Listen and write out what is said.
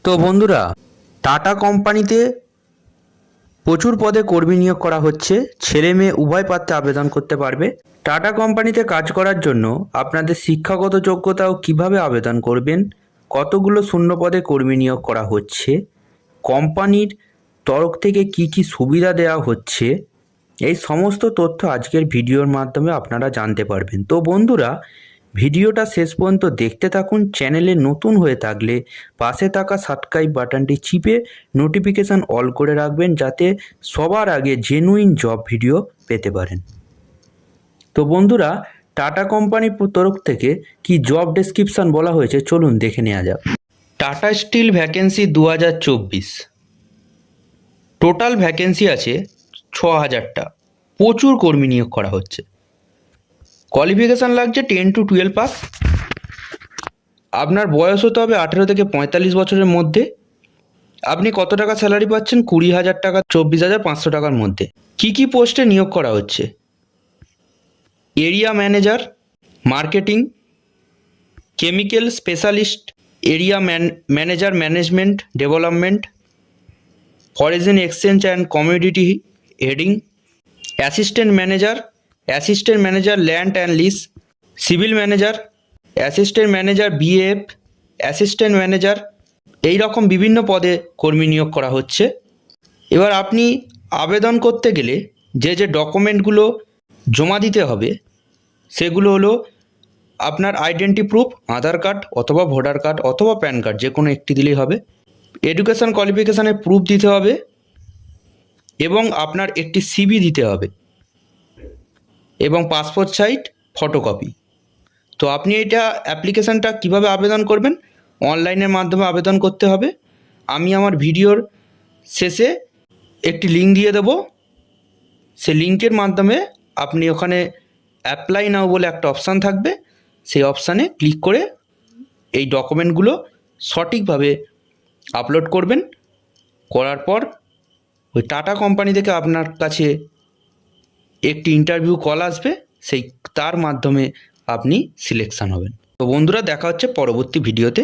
তো বন্ধুরা, টাটা কোম্পানিতে প্রচুর পদে কর্মী নিয়োগ করা হচ্ছে। ছেলে মেয়ে উভয় প্রার্থী আবেদন করতে পারবে। টাটা কোম্পানিতে কাজ করার জন্য আপনাদের শিক্ষাগত যোগ্যতা ও কীভাবে আবেদন করবেন, কতগুলো শূন্য পদে কর্মী নিয়োগ করা হচ্ছে, কোম্পানির তরফ থেকে কি কি সুবিধা দেওয়া হচ্ছে, এই সমস্ত তথ্য আজকের ভিডিওর মাধ্যমে আপনারা জানতে পারবেন। তো বন্ধুরা, ভিডিওটা শেষ পর্যন্ত দেখতে থাকুন। চ্যানেলে নতুন হয়ে থাকলে পাশে থাকা সাবস্ক্রাইব বাটনটি চিপে নোটিফিকেশান অল করে রাখবেন, যাতে সবার আগে জেনুইন জব ভিডিও পেতে পারেন। তো বন্ধুরা, টাটা কোম্পানির তরফ থেকে কি জব ডেসক্রিপশান বলা হয়েছে চলুন দেখে নেওয়া যাক। Tata steel vacancy 2024, total vacancy আছে 6000টা। প্রচুর কর্মী নিয়োগ করা হচ্ছে। কোয়ালিফিকেশান লাগছে 10 to 12 পাস। আপনার বয়স হতে হবে 18 থেকে 45 বছরের মধ্যে। আপনি কত টাকা স্যালারি পাচ্ছেন? 20,000 টাকা, 24,500 টাকার মধ্যে। কি কি পোস্টে নিয়োগ করা হচ্ছে? Area manager, marketing, chemical specialist, area manager management development, foreign exchange and commodity heading, assistant manager land and lease, civil manager, assistant manager BF, assistant manager, এই রকম বিভিন্ন পদে কর্মী নিয়োগ করা হচ্ছে। এবার আপনি আবেদন করতে গেলে যে যে ডকুমেন্টগুলো জমা দিতে হবে সেগুলো হলো আপনার আইডেন্টি প্রুফ, আধার কার্ড অথবা ভোটার কার্ড অথবা প্যান কার্ড, যে কোনো একটি দিলেই হবে। এডুকেশান কোয়ালিফিকেশানের প্রুফ দিতে হবে এবং আপনার একটি সিভি দিতে হবে এবং পাসপোর্ট সাইজ ফটোকপি। তো আপনি এটা অ্যাপ্লিকেশানটা কিভাবে আবেদন করবেন? অনলাইনের মাধ্যমে আবেদন করতে হবে। আমি আমার ভিডিওর শেষে একটি লিঙ্ক দিয়ে দেবো। সেই লিঙ্কের মাধ্যমে আপনি ওখানে অ্যাপ্লাই নাও বলে একটা অপশান থাকবে, সেই অপশানে ক্লিক করে এই ডকুমেন্টগুলো সঠিকভাবে আপলোড করবেন। করার পর ওই টাটা কোম্পানি থেকে আপনার কাছে একটি ইন্টারভিউ কল আসবে, তার মাধ্যমে আপনি সিলেকশান হবেন। তো বন্ধুরা, দেখা হচ্ছে পরবর্তী ভিডিওতে।